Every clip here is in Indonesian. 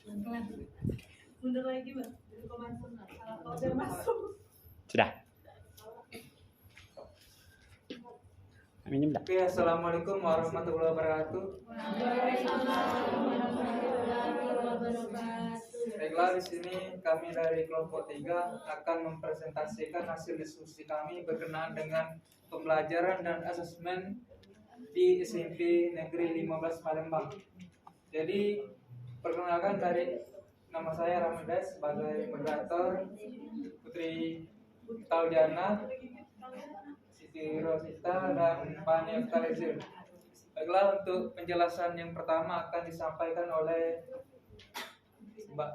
Mundur lagi bang, kalau biar masuk. Sudah. Minum dah. Oke, assalamualaikum warahmatullahi wabarakatuh. Baiklah, di sini kami dari kelompok 3 akan mempresentasikan hasil diskusi kami berkenaan dengan pembelajaran dan asesmen di SMP Negeri 15 Palembang. Jadi, perkenalkan dari nama saya Ramadas sebagai moderator, Putri Taujana, Siti Rosita, dan Fani Oktalizir. Baiklah, untuk penjelasan yang pertama akan disampaikan oleh Mbak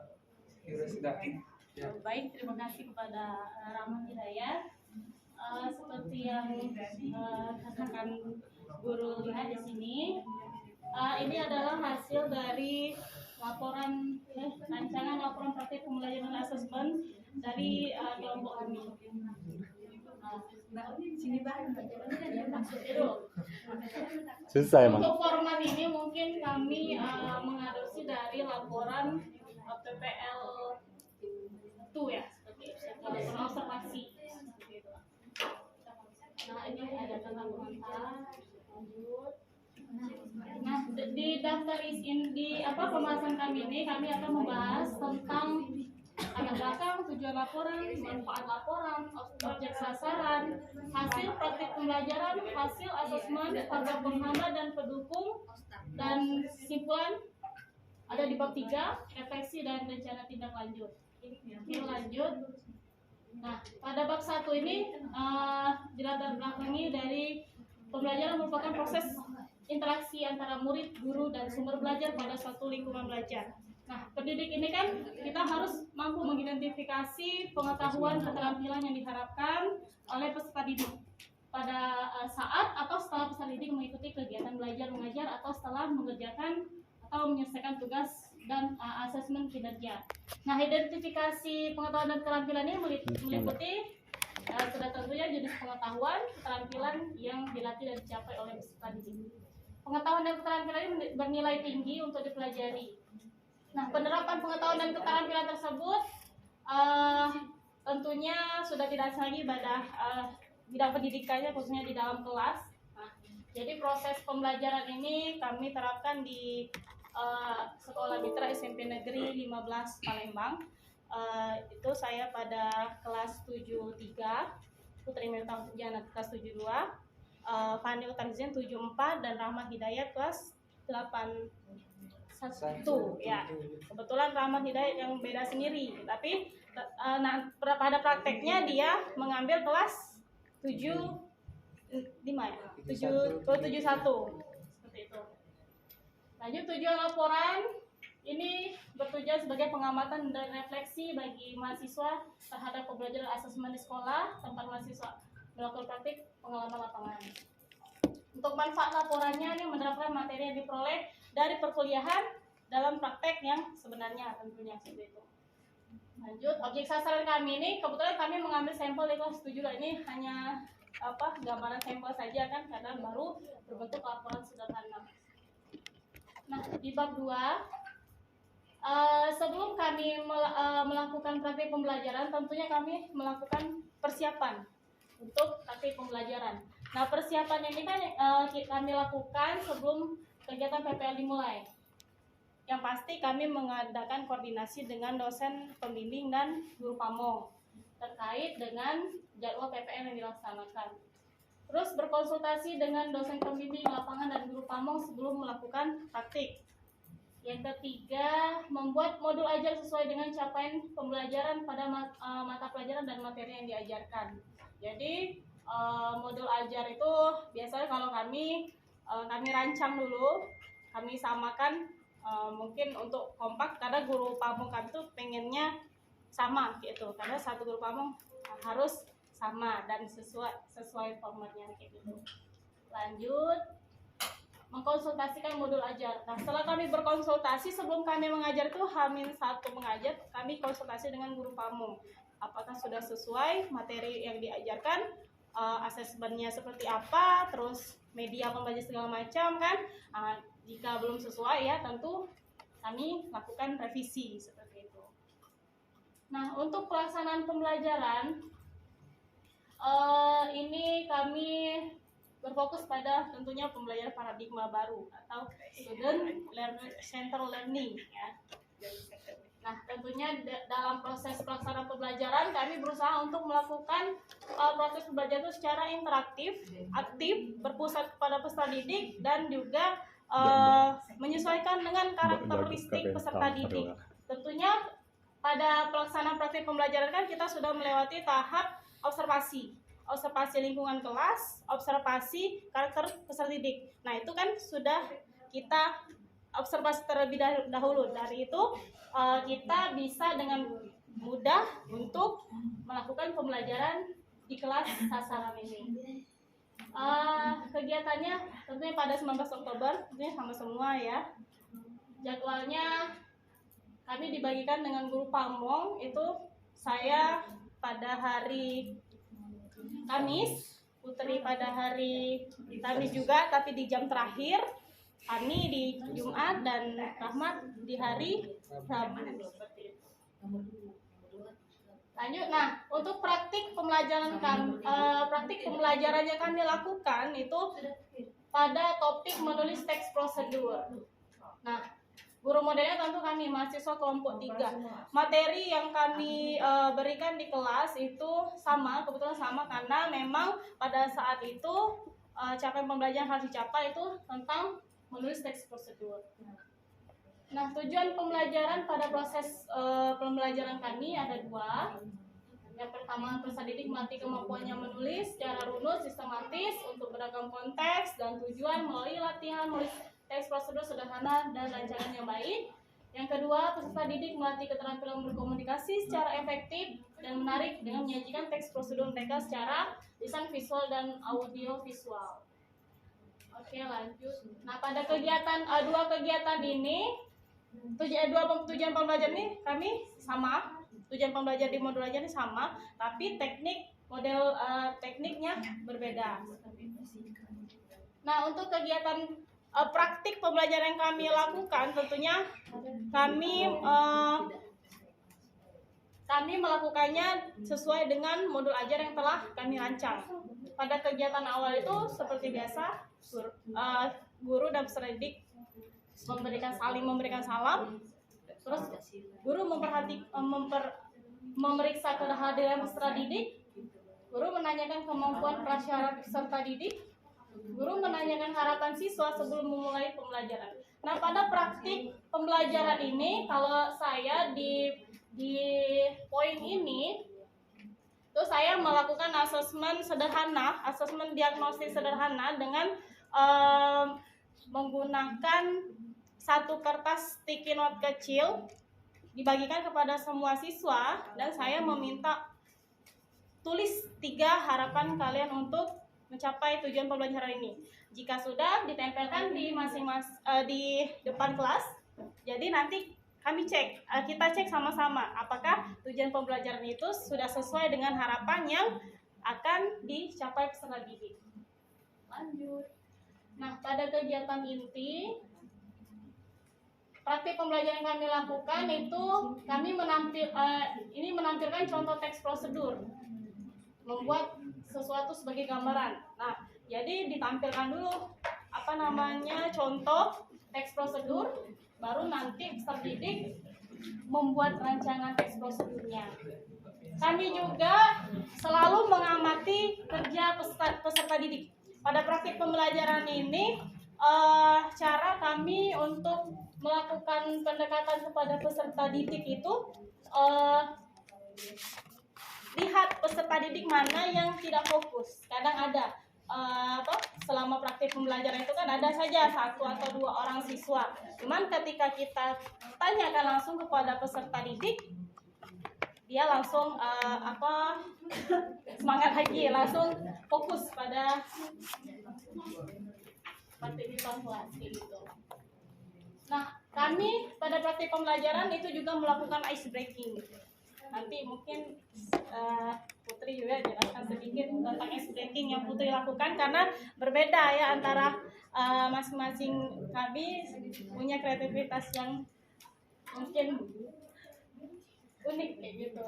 Rosita. Ya. Baik, terima kasih kepada Rahmat Hidayat. Seperti yang katakan guru lihat di sini, ini adalah hasil dari rancangan laporan praktik pembelajaran asesmen dari kelompok kami. Susah emang. Untuk format ini mungkin kami mengadopsi dari laporan PPL 2 ya, seperti laporan observasi. Nah, ini ada tentang komentar. Lanjut. Nah, di daftar pembahasan kami ini kami akan membahas tentang latar belakang, tujuan laporan, manfaat laporan, objek sasaran, hasil praktik pembelajaran, hasil asesmen, faktor penghambat dan pendukung, dan kesimpulan ada di bab 3, refleksi dan rencana tindak lanjut. Oke, lanjut. Nah, pada bab 1 ini dilatar belakangi dari pembelajaran merupakan proses interaksi antara murid, guru, dan sumber belajar pada suatu lingkungan belajar. Nah, pendidik ini kan kita harus mampu mengidentifikasi pengetahuan keterampilan yang diharapkan oleh peserta didik pada saat atau setelah peserta didik mengikuti kegiatan belajar mengajar atau setelah mengerjakan atau menyelesaikan tugas dan asesmen kinerja. Nah, identifikasi pengetahuan dan keterampilan ini meliputi sudah tentunya jenis pengetahuan, keterampilan yang dilatih dan dicapai oleh peserta didik. Pengetahuan dan keterampilan ini bernilai tinggi untuk dipelajari. Nah, penerapan pengetahuan dan keterampilan tersebut tentunya sudah tidak lagi pada bidang pendidikannya, khususnya di dalam kelas. Nah, jadi proses pembelajaran ini kami terapkan di Sekolah Mitra SMP Negeri 15 Palembang. Itu saya pada kelas 73, Putri Mirta Jana kelas 72, Fani Oktalizir 74, dan Rahmat Hidayat kelas 81. Ya, kebetulan Rahmat Hidayat yang beda sendiri, tapi pada prakteknya dia mengambil kelas 71 seperti itu. Lanjut, tujuan laporan ini bertujuan sebagai pengamatan dan refleksi bagi mahasiswa terhadap pembelajaran asesmen di sekolah tempat mahasiswa melakukan praktik pengalaman lapangan. Untuk manfaat laporannya ini menerapkan materi yang diperoleh dari perkuliahan dalam praktek yang sebenarnya tentunya seperti itu. Lanjut, objek sasaran kami ini kebetulan kami mengambil sampel di kelas 7, ini hanya gambaran sampel saja kan karena baru berbentuk laporan sederhana. Nah, di bab 2 sebelum kami melakukan praktik pembelajaran, tentunya kami melakukan persiapan untuk praktik pembelajaran. Nah, persiapan ini kan kami lakukan sebelum kegiatan PPL dimulai. Yang pasti kami mengadakan koordinasi dengan dosen pembimbing dan guru pamong terkait dengan jadwal PPL yang dilaksanakan. Terus berkonsultasi dengan dosen pembimbing lapangan dan guru pamong sebelum melakukan praktik. Yang ketiga, membuat modul ajar sesuai dengan capaian pembelajaran pada mata pelajaran dan materi yang diajarkan. Jadi modul ajar itu biasanya kalau kami rancang dulu, kami samakan mungkin untuk kompak karena guru pamong kami tuh pengennya sama gitu, karena satu guru pamong harus sama dan sesuai formatnya kayak gitu. Lanjut, mengkonsultasikan modul ajar. Nah, setelah kami berkonsultasi sebelum kami mengajar itu H-1 mengajar, kami konsultasi dengan guru pamong. Apakah sudah sesuai materi yang diajarkan, asesmennya seperti apa, terus media pembelajaran segala macam kan. Jika belum sesuai ya tentu kami lakukan revisi seperti itu. Nah, untuk pelaksanaan pembelajaran ini kami berfokus pada tentunya pembelajaran paradigma baru atau student center learning ya. Nah, tentunya dalam proses pelaksanaan pembelajaran kami berusaha untuk melakukan proses pembelajaran itu secara interaktif, aktif, berpusat kepada peserta didik dan juga menyesuaikan dengan karakteristik peserta didik. Tentunya pada pelaksanaan praktik pembelajaran kan kita sudah melewati tahap observasi lingkungan kelas, observasi karakter peserta didik. Nah, itu kan sudah kita observasi terlebih dahulu. Dari itu kita bisa dengan mudah untuk melakukan pembelajaran di kelas sasaran ini. Kegiatannya tentunya pada 19 Oktober, tentunya sama semua ya. Jadwalnya kami dibagikan dengan guru pamong, itu saya pada hari Kamis, Putri pada hari Kamis juga tapi di jam terakhir, Ani di Jumat dan Rahmat di hari Rabu. Seperti itu. Lanjut, nah untuk praktik pembelajaran yang kami lakukan itu pada topik menulis teks prosedur. Nah, guru modelnya tentu kami mahasiswa kelompok 3. Materi yang kami berikan di kelas itu kebetulan sama karena memang pada saat itu capaian pembelajaran harus dicapai itu tentang menulis teks prosedur. Nah, tujuan pembelajaran pada proses pembelajaran kami ada 2. Yang pertama, peserta didik melatih kemampuannya menulis secara runut, sistematis, untuk beragam konteks dan tujuan melalui latihan menulis teks prosedur sederhana dan rancangan yang baik. Yang kedua, peserta didik melatih keterampilan berkomunikasi secara efektif dan menarik dengan menyajikan teks prosedur mereka secara lisan visual dan audio visual. Oke, lanjut. Nah, pada dua kegiatan ini, tujuan pembelajaran ini kami sama. Tujuan pembelajaran di modul aja ini sama, tapi tekniknya berbeda. Nah, untuk kegiatan praktik pembelajaran yang kami lakukan, tentunya kami melakukannya sesuai dengan modul ajar yang telah kami rancang. Pada kegiatan awal itu seperti biasa, guru dan peserta didik saling memberikan salam, terus guru memeriksa kehadiran peserta didik, guru menanyakan kemampuan prasyarat peserta didik, guru menanyakan harapan siswa sebelum memulai pembelajaran. Nah, pada praktik pembelajaran ini, kalau saya di poin ini, itu saya melakukan asesmen diagnosis sederhana dengan menggunakan satu kertas sticky note kecil, dibagikan kepada semua siswa, dan saya meminta tulis 3 harapan kalian untuk mencapai tujuan pembelajaran ini. Jika sudah, ditempelkan di di depan kelas. Jadi nanti kita cek sama-sama apakah tujuan pembelajaran itu sudah sesuai dengan harapan yang akan dicapai peserta didik. Lanjut. Nah, pada kegiatan inti praktik pembelajaran yang kami lakukan itu kami menampilkan contoh teks prosedur, membuat sesuatu sebagai gambaran. Nah, jadi ditampilkan dulu contoh teks prosedur, baru nanti peserta didik membuat rancangan teks prosedurnya. Kami juga selalu mengamati kerja peserta didik. Pada praktik pembelajaran ini, cara kami untuk melakukan pendekatan kepada peserta didik itu lihat peserta didik mana yang tidak fokus. Kadang ada selama praktik pembelajaran itu kan ada saja 1 atau 2 orang siswa. Cuman ketika kita tanyakan langsung kepada peserta didik, dia langsung semangat lagi, langsung fokus pada aktivitas gitu. Nah, kami pada praktik pembelajaran itu juga melakukan ice breaking. Nanti mungkin Putri juga jelaskan sedikit tentang ice breaking yang Putri lakukan, karena berbeda ya antara masing-masing kami punya kreativitas yang mungkin unik kayak gitu.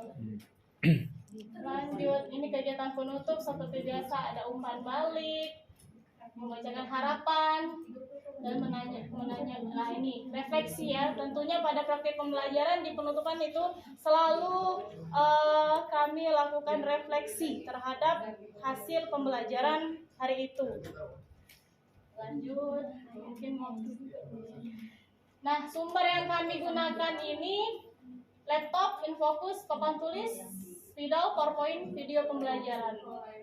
Lanjut, ini kegiatan penutup seperti biasa, ada umpan balik, membacakan harapan, dan menanya. Nah ini refleksi ya, tentunya pada praktik pembelajaran di penutupan itu selalu kami lakukan refleksi terhadap hasil pembelajaran hari itu. Lanjut, mungkin mau. Nah, sumber yang kami gunakan ini laptop, Infocus, papan tulis, Video, PowerPoint, video pembelajaran,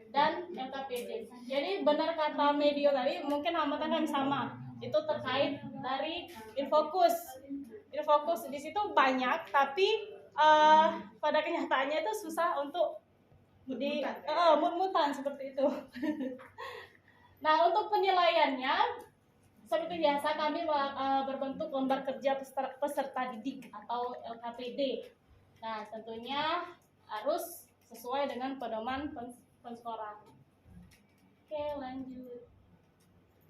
dan LKPD. Jadi benar kata Medio tadi, mungkin hambatan kami sama. Itu terkait dari Infocus. Infocus di situ banyak, tapi pada kenyataannya itu susah untuk mut-mutan seperti itu. Nah, untuk penilaiannya seperti biasa kami berbentuk lembar kerja peserta didik atau LKPD. Nah, tentunya harus sesuai dengan pedoman penskoran. Oke, lanjut.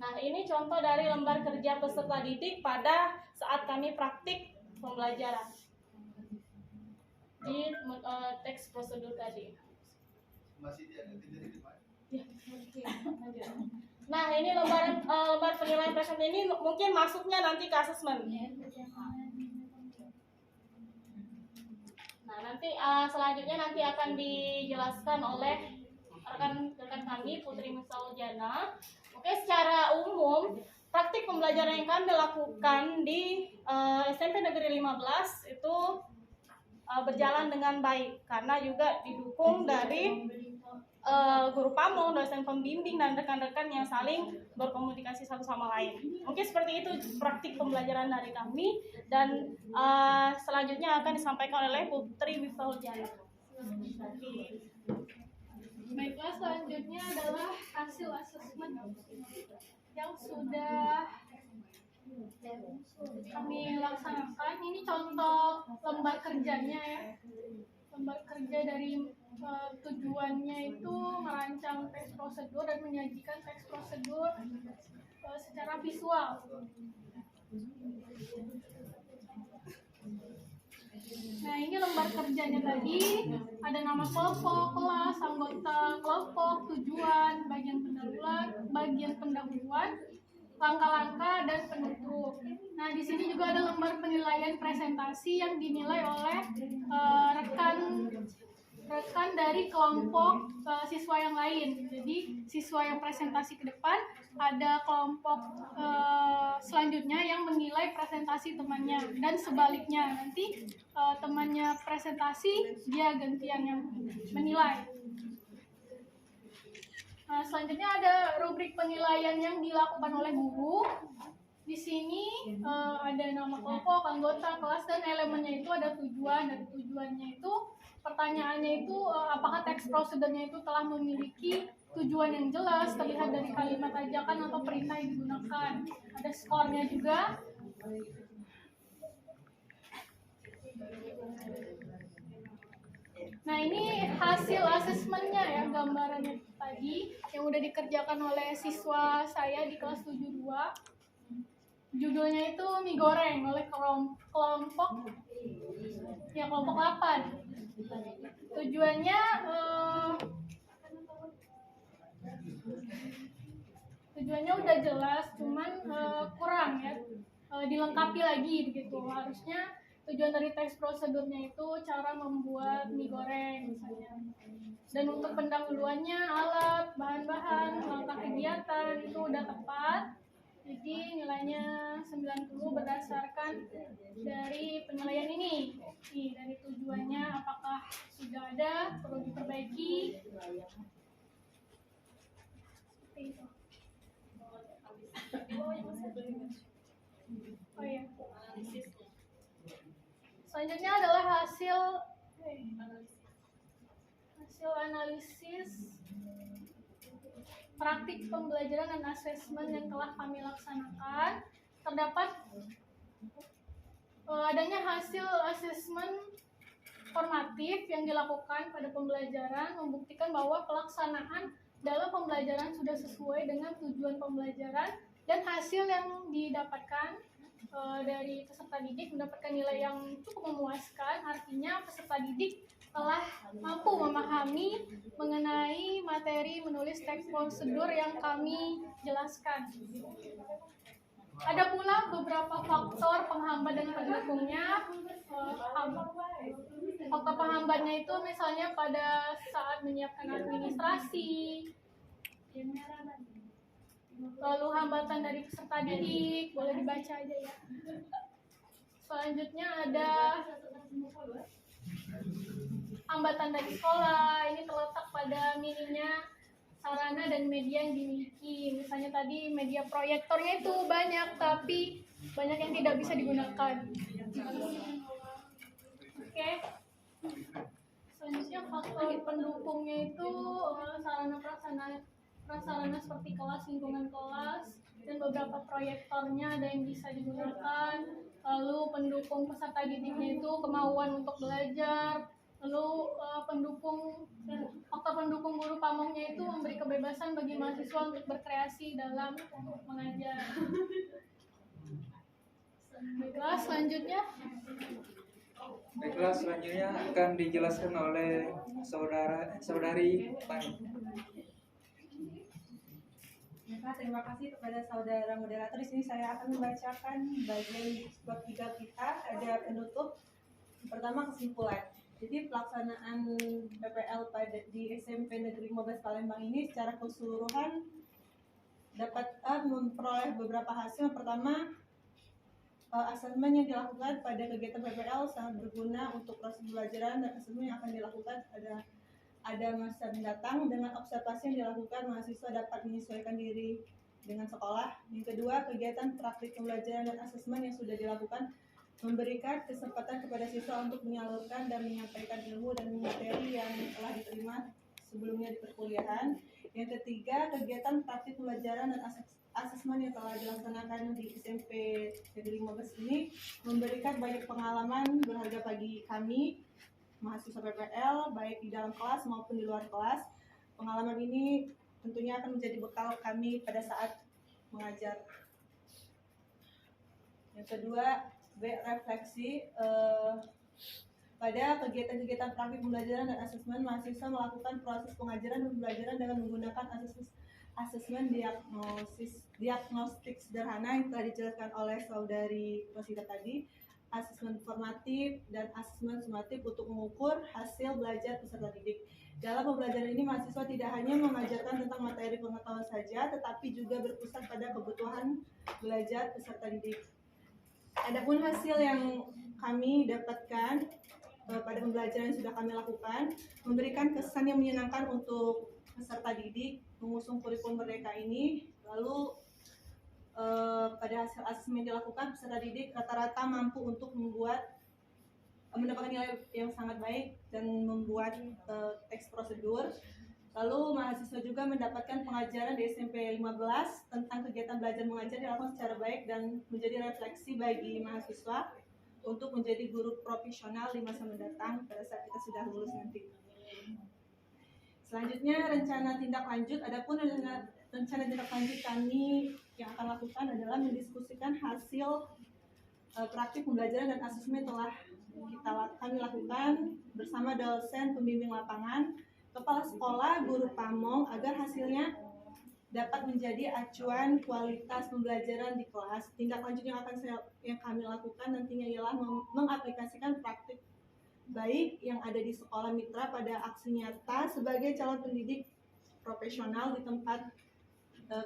Nah, ini contoh dari lembar kerja peserta didik pada saat kami praktik pembelajaran di teks prosedur tadi. Nah, ini lembar penilaian present ini mungkin masuknya nanti ke asesmen. Nah, nanti selanjutnya nanti akan dijelaskan oleh rekan kami Putri Misaljana. Oke, secara umum praktik pembelajaran yang kami lakukan di SMP Negeri 15 itu berjalan dengan baik karena juga didukung dari guru pamong, dosen pembimbing, dan rekan-rekan yang saling berkomunikasi satu sama lain. Mungkin seperti itu praktik pembelajaran dari kami, dan selanjutnya akan disampaikan oleh Putri Misaljana. Baiklah, selanjutnya adalah hasil asesmen yang sudah kami laksanakan. Ini contoh lembar kerjanya ya. Lembar kerja dari tujuannya itu merancang teks prosedur dan menyajikan teks prosedur secara visual. Nah, ini lembar kerjanya tadi ada nama kelompok, kelas, anggota kelompok, tujuan, bagian pendahuluan, langkah-langkah, dan penutup. Nah, di sini juga ada lembar penilaian presentasi yang dinilai oleh rekan dari kelompok siswa yang lain. Jadi siswa yang presentasi ke depan, ada kelompok selanjutnya yang menilai presentasi temannya, dan sebaliknya nanti temannya presentasi, dia gantian yang menilai. Nah, selanjutnya ada rubrik penilaian yang dilakukan oleh guru. Di sini ada nama kelompok, anggota, kelas, dan elemennya itu ada tujuan. Dan tujuannya itu, pertanyaannya itu apakah teks prosedurnya itu telah memiliki tujuan yang jelas, terlihat dari kalimat ajakan atau perintah yang digunakan. Ada skornya juga. Nah, ini hasil asesmennya ya, gambarannya tadi yang udah dikerjakan oleh siswa saya di kelas 72. Judulnya itu mie goreng oleh kelompok 8. Tujuannya udah jelas, cuman kurang ya, dilengkapi lagi begitu. Harusnya tujuan dari teks prosedurnya itu cara membuat mie goreng misalnya. Dan untuk pendahuluannya, alat, bahan-bahan, langkah kegiatan itu udah tepat. Jadi nilainya 90 berdasarkan dari penilaian ini. Nih, dari tujuannya apakah sudah ada, perlu diperbaiki. Seperti itu. Oh iya. Selanjutnya adalah hasil analisis praktik pembelajaran dan asesmen yang telah kami laksanakan. Terdapat adanya hasil asesmen formatif yang dilakukan pada pembelajaran membuktikan bahwa pelaksanaan dalam pembelajaran sudah sesuai dengan tujuan pembelajaran dan hasil yang didapatkan. dari peserta didik mendapatkan nilai yang cukup memuaskan, artinya peserta didik telah mampu memahami mengenai materi menulis teks prosedur yang kami jelaskan. Ada pula beberapa faktor penghambat dan pendukungnya. Faktor penghambatnya itu misalnya pada saat menyiapkan administrasi, lalu hambatan dari peserta didik, boleh dibaca aja ya. Selanjutnya ada hambatan dari sekolah, ini terletak pada minimnya sarana dan media yang dimiliki. Misalnya tadi media proyektornya itu banyak, tapi banyak yang tidak bisa digunakan. Oke. Selanjutnya faktor pendukungnya itu sarana prasarana seperti kelas, lingkungan kelas, dan beberapa proyektornya ada yang bisa digunakan. Lalu pendukung peserta didiknya itu kemauan untuk belajar. Lalu faktor pendukung guru pamongnya itu memberi kebebasan bagi mahasiswa untuk berkreasi dalam mengajar. Baiklah, selanjutnya akan dijelaskan oleh saudari Pani. Terima kasih kepada saudara moderator. Di sini saya akan membacakan bagian bab 3 kita, ada penutup. Pertama, kesimpulan. Jadi pelaksanaan PPL di SMP Negeri 15 Palembang ini secara keseluruhan dapat memperoleh beberapa hasil. Pertama, asesmen yang dilakukan pada kegiatan PPL sangat berguna untuk proses pembelajaran, dan asesmen yang akan dilakukan ada masa mendatang. Dengan observasi yang dilakukan, mahasiswa dapat menyesuaikan diri dengan sekolah. Yang kedua, kegiatan praktik pembelajaran dan asesmen yang sudah dilakukan memberikan kesempatan kepada siswa untuk menyalurkan dan menyampaikan ilmu dan materi yang telah diterima sebelumnya di perkuliahan. Yang ketiga, kegiatan praktik pembelajaran dan asesmen yang telah dilaksanakan di SMP Negeri 15 ini memberikan banyak pengalaman berharga bagi kami, mahasiswa PPL, baik di dalam kelas maupun di luar kelas. Pengalaman ini tentunya akan menjadi bekal kami pada saat mengajar. Yang kedua, refleksi. Pada kegiatan-kegiatan praktik pembelajaran dan asesmen, mahasiswa melakukan proses pengajaran dan pembelajaran dengan menggunakan asesmen diagnostik sederhana yang telah dijelaskan oleh saudari Rosita tadi, asesmen formatif dan asesmen sumatif untuk mengukur hasil belajar peserta didik. Dalam pembelajaran ini, mahasiswa tidak hanya mengajarkan tentang materi pengetahuan saja, tetapi juga berpusat pada kebutuhan belajar peserta didik. Adapun hasil yang kami dapatkan pada pembelajaran yang sudah kami lakukan memberikan kesan yang menyenangkan untuk peserta didik mengusung kurikulum merdeka ini. Lalu pada hasil asesmen yang dilakukan, peserta didik rata-rata mampu untuk mendapatkan nilai yang sangat baik dan membuat teks prosedur. Lalu mahasiswa juga mendapatkan pengajaran di SMP 15 tentang kegiatan belajar mengajar dilakukan secara baik dan menjadi refleksi bagi mahasiswa untuk menjadi guru profesional di masa mendatang pada saat kita sudah lulus nanti. Selanjutnya, rencana tindak lanjut. Adapun rencana tindak lanjut kami yang akan lakukan adalah mendiskusikan hasil praktik pembelajaran dan asesmen telah kami lakukan bersama dosen pembimbing lapangan, kepala sekolah, guru pamong, agar hasilnya dapat menjadi acuan kualitas pembelajaran di kelas. Tindak lanjut yang kami lakukan nantinya ialah mengaplikasikan praktik baik yang ada di sekolah mitra pada aksi nyata sebagai calon pendidik profesional di tempat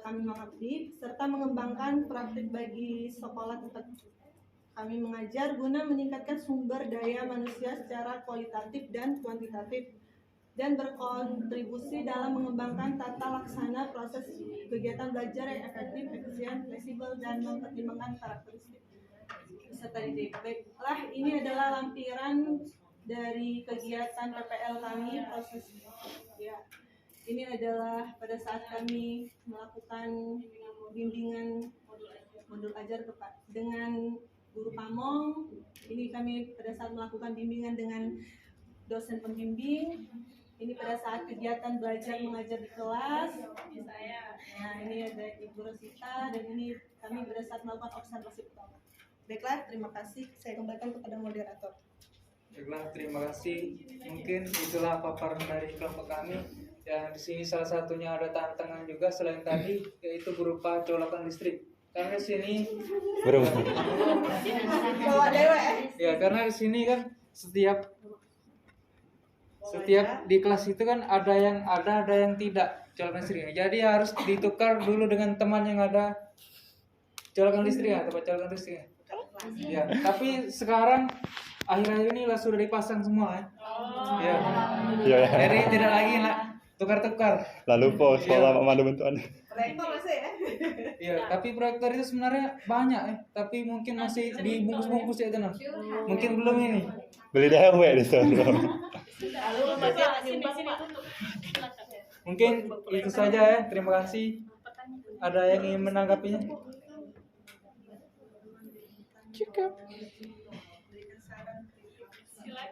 kami mengabdi, serta mengembangkan praktik bagi sekolah tempat kami mengajar guna meningkatkan sumber daya manusia secara kualitatif dan kuantitatif, dan berkontribusi dalam mengembangkan tata laksana proses kegiatan belajar yang efektif, efisien, fleksibel, dan mempertimbangkan karakteristik peserta didik. Baiklah, ini adalah lampiran dari kegiatan PPL kami. Ini adalah pada saat kami melakukan bimbingan modul ajar dengan guru pamong. Ini kami pada saat melakukan bimbingan dengan dosen pembimbing. Ini pada saat kegiatan belajar mengajar di kelas. Nah, ini ada Ibu Rosita, dan ini kami pada saat melakukan observasi pertama. Baiklah, terima kasih. Saya kembalikan kepada moderator. Baiklah, terima kasih. Mungkin itulah paparan dari kelompok kami. Ya, di sini salah satunya ada tantangan juga selain tadi, yaitu berupa colokan listrik. Karena di sini Bro. Bawa dewa ya, karena di sini kan setiap di kelas itu kan ada yang tidak colokan listriknya. Jadi harus ditukar dulu dengan teman yang ada colokan listriknya, tempat colokan listriknya. Ya, tapi sekarang akhir-akhir ini lah sudah dipasang semua ya. Ya. Iya ya. Jadi tidak lagi lah tukar-tukar. Lalu po sekolah mana bentukan. Proyektor masih ya? Iya, tapi proyektor itu sebenarnya banyak ya, tapi mungkin masih dibungkus-bungkus ya tenang. Mungkin belum ini. Beli dewe di sana. Bapak, sini tutup. Silakan. Mungkin itu saja ya. Terima kasih. Ada yang ingin menanggapinya? Cukup.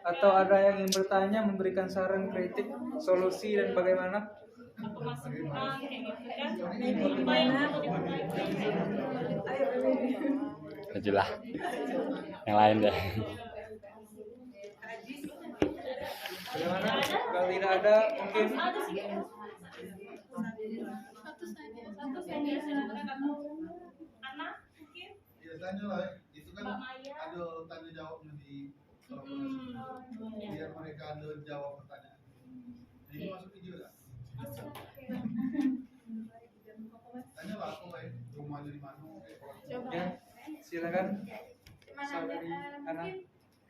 Atau ada yang ingin bertanya, memberikan saran, kritik, solusi dan bagaimana? Apa masih kurang kayak gitu kan? Apa yang perlu diperbaiki? Ajulah. Yang lain deh. Bagaimana? Kalau tidak ada, mungkin Ada sih. Satu saja. Silakan atau anak mungkin Biasanya lah, itu kan Mbak Maya. ada tanya jawabnya di biar mereka ada jawab pertanyaan. Ini masuk video nggak? Tanya lah aku baik rumahnya di mana? ya, silakan. Saudari Mungkin Ana.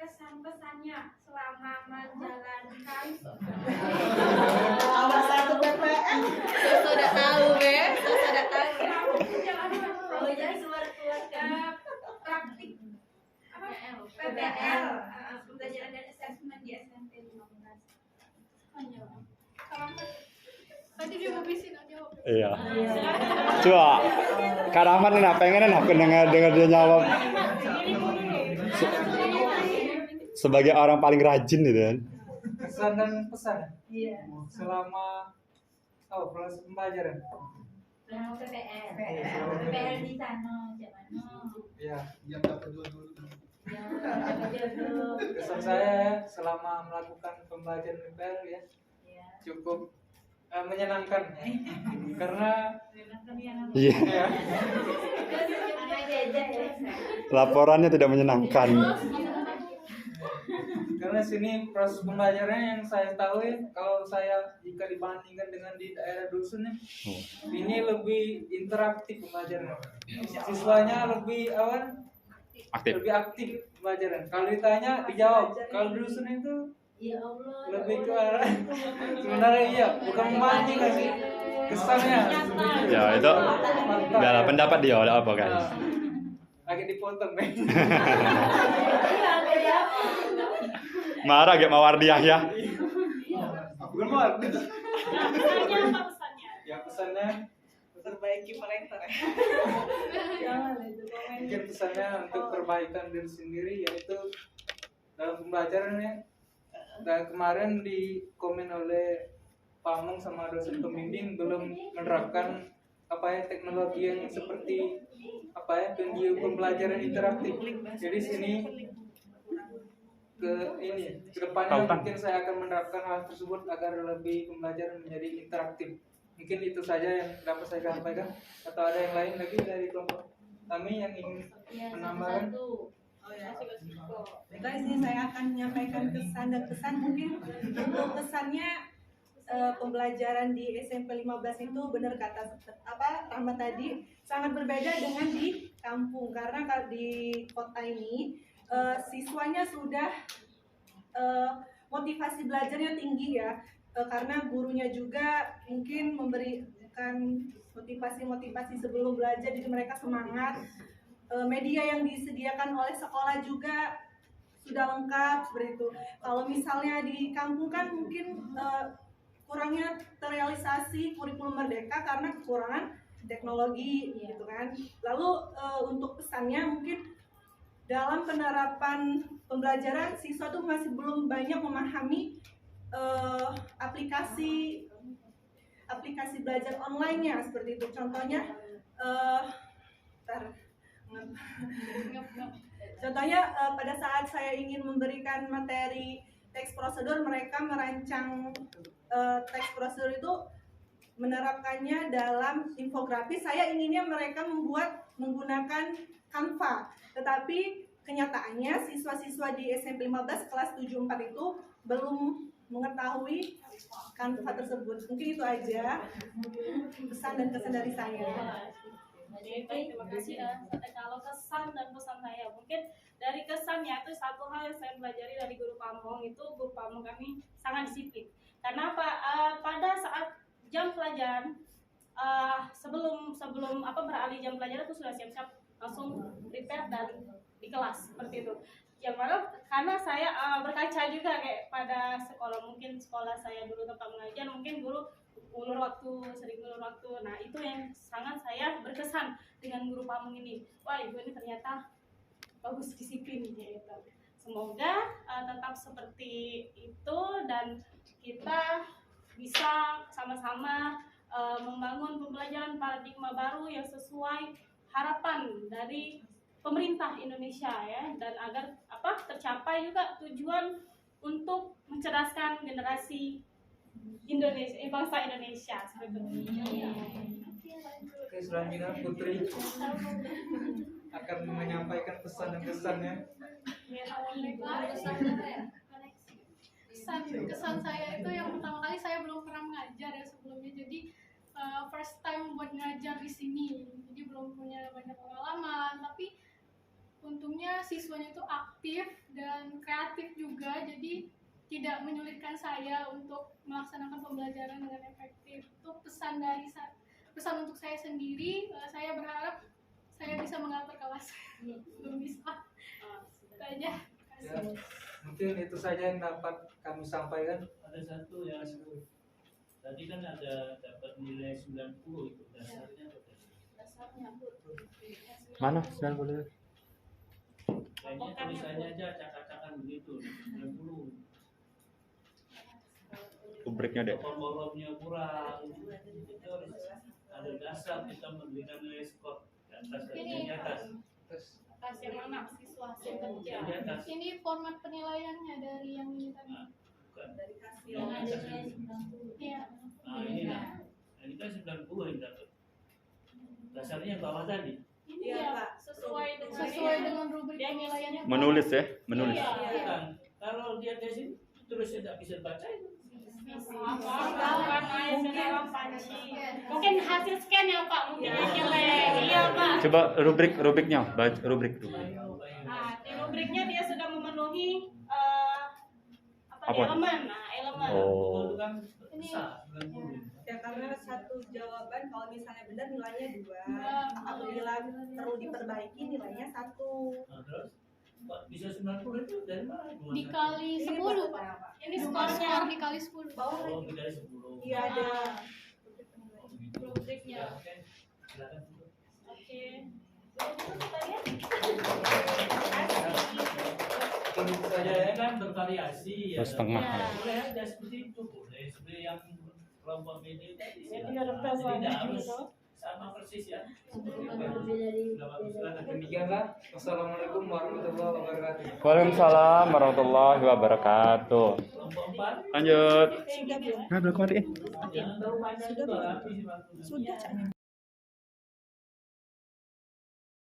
kesan-pesannya selama menjalankan Awal satu PPM. sudah tahu sudah tahu praktik apa PPL pembelajaran dan assessment di SMP 15. Tadi juga bisa jawab. Iya. Coba. Kak Rahmat nih pengen aku dengar dia jawab. Sebagai orang paling rajin gitu kan. Kesan dan pesan Iya. selama proses pembelajaran. PPL di sana gimana? Ya, Yang dapat dua-dua. kesan saya selama melakukan pembelajaran PPL ya cukup menyenangkan karena Iya. ya, Laporannya tidak menyenangkan. karena sini proses pembelajarannya yang saya tahu ya, kalau saya jika dibandingkan dengan di daerah dusun ya, ini lebih interaktif pembelajaran. Siswanya lebih Aktif. lebih aktif pembelajaran. Kalau ditanya dijawab. Kalau di dusun itu Ya Allah. lebih ke arah sebenarnya iya, bukan memancing kan sih kesannya. Ya itu Mantap. biarlah pendapat dia ada apa guys. Agak dipotong nih. Marah gak Mawardiah ya. Bukan mau. Pesannya apa pesannya? Ya pesannya Perbaiki proyektor. mungkin pesannya untuk perbaikan diri sendiri yaitu dalam pembelajarannya. Dan kemarin di komen oleh Pak Mung sama dosen pembimbing belum menerapkan teknologi yang seperti pembelajaran interaktif. Jadi sini ke depannya mungkin saya akan menerapkan hal tersebut agar lebih pembelajaran menjadi interaktif. Mungkin itu saja yang dapat saya sampaikan. Atau ada yang lain lagi dari kelompok kami yang ingin menambahkan? Oh ya. Baiklah, sini saya akan menyampaikan kesan dan pesan. Mungkin untuk kesannya pembelajaran di SMP 15 itu benar kata Rahmat tadi sangat berbeda dengan di kampung, karena kalau di kota ini siswanya sudah motivasi belajarnya tinggi ya, karena gurunya juga mungkin memberikan motivasi sebelum belajar, jadi mereka semangat. Media yang disediakan oleh sekolah juga sudah lengkap seperti itu. Kalau misalnya di kampung kan mungkin kurangnya terrealisasi kurikulum merdeka karena kekurangan teknologi gitu kan. Lalu untuk pesannya mungkin dalam penerapan pembelajaran siswa tuh masih belum banyak memahami aplikasi belajar online-nya seperti itu. Contohnya Contohnya pada saat saya ingin memberikan materi teks prosedur, mereka merancang teks prosedur itu menerapkannya dalam infografis. Saya inginnya mereka membuat menggunakan Canva, tetapi kenyataannya siswa-siswa di SMP 15 kelas 74 itu belum mengetahui Canva tersebut. Mungkin itu aja pesan dan kesan dari saya. Jadi baik, terima kasih. Kalau kesan dan pesan saya, mungkin dari kesannya itu satu hal yang saya pelajari dari guru pamong itu, guru pamong kami sangat disiplin. Karena apa? Pada saat jam pelajaran, sebelum beralih jam pelajaran itu sudah siap-siap langsung prepare dan di kelas seperti itu. Yang mana karena saya berkaca juga kayak pada sekolah, mungkin sekolah saya dulu tempat mengajar, mungkin guru ulur waktu, sering ulur waktu. Nah itu yang sangat saya berkesan dengan guru pamong ini. Wah, ibu ini ternyata bagus disiplin gitu. Semoga tetap seperti itu dan kita bisa sama-sama membangun pembelajaran paradigma baru yang sesuai harapan dari pemerintah Indonesia ya, dan agar tercapai juga tujuan untuk mencerdaskan generasi Indonesia, bangsa Indonesia seperti itu. Oke, selanjutnya Putri akan menyampaikan pesan dan kesannya. Kesan saya itu yang pertama kali saya belum pernah mengajar ya sebelumnya, jadi first time buat ngajar di sini, jadi belum punya banyak pengalaman, tapi untungnya siswanya itu aktif dan kreatif juga, jadi tidak menyulitkan saya untuk melaksanakan pembelajaran dengan efektif. Itu pesan untuk saya sendiri. Saya berharap saya bisa mengatur kelas. Belum bisa. Itu aja. Ya, mungkin itu saja yang dapat kami sampaikan. Ada satu yang tadi kan ada dapat nilai 90 itu dasarnya apa? Dasarnya Mana 90? Kayaknya tulisannya aja acak-acakan begitu 90. Rubriknya deh. Kolomnya kurang. Itu harus ada dasar kita memberikan nilai skor di atas dan di atas. atas yang mana siswa hasil kerja. Yang di atas. Ini format penilaiannya dari yang ini tadi. Nah, bukan. Dari hasil. Yang di atas ini. Iya. Nah ini lah. Ini kan 90 yang dapat. Dasarnya yang bawah tadi. Ini Iya, ya Pak. Sesuai dengan rubrik penilaiannya. Menulis ya, menulis. Iya. Bukan. Kalau dia tes ini terus tidak bisa baca itu. Mungkin hasil scan ya Pak, mungkin yang jelek. Iya Pak. Coba rubriknya, baca rubrik dulu. Nah, di rubriknya dia sudah memenuhi Apa? elemen. Nah, elemen. Oh. Itu kan besar 90. Ya karena satu jawaban kalau misalnya benar nilainya 2, apabila perlu diperbaiki nilainya 1. Nah, terus kok bisa 90 itu dari mana? Dikali 10 Pak. Ini Skor skornya. dikali 10. Oh, dikali 10. Iya ada. Oh, begitu. Rubriknya. Ya, oke. Silakan. Oke. Begitu tadi ya. Itu saja Saya ya. kan bervariasi ya. Terus setengah. Ya. Boleh aja seperti itu, boleh seperti yang kelompok ini tadi. Jadi silakan. ada pesan Tidak harus gitu. sama persis ya. Demikianlah. Wassalamualaikum warahmatullahi wabarakatuh. Waalaikumsalam warahmatullahi wabarakatuh. Kelompok 4 Lanjut. Kayak gini. Nah, belum matiin. jangan terlalu panjang juga habis waktunya. Sudah.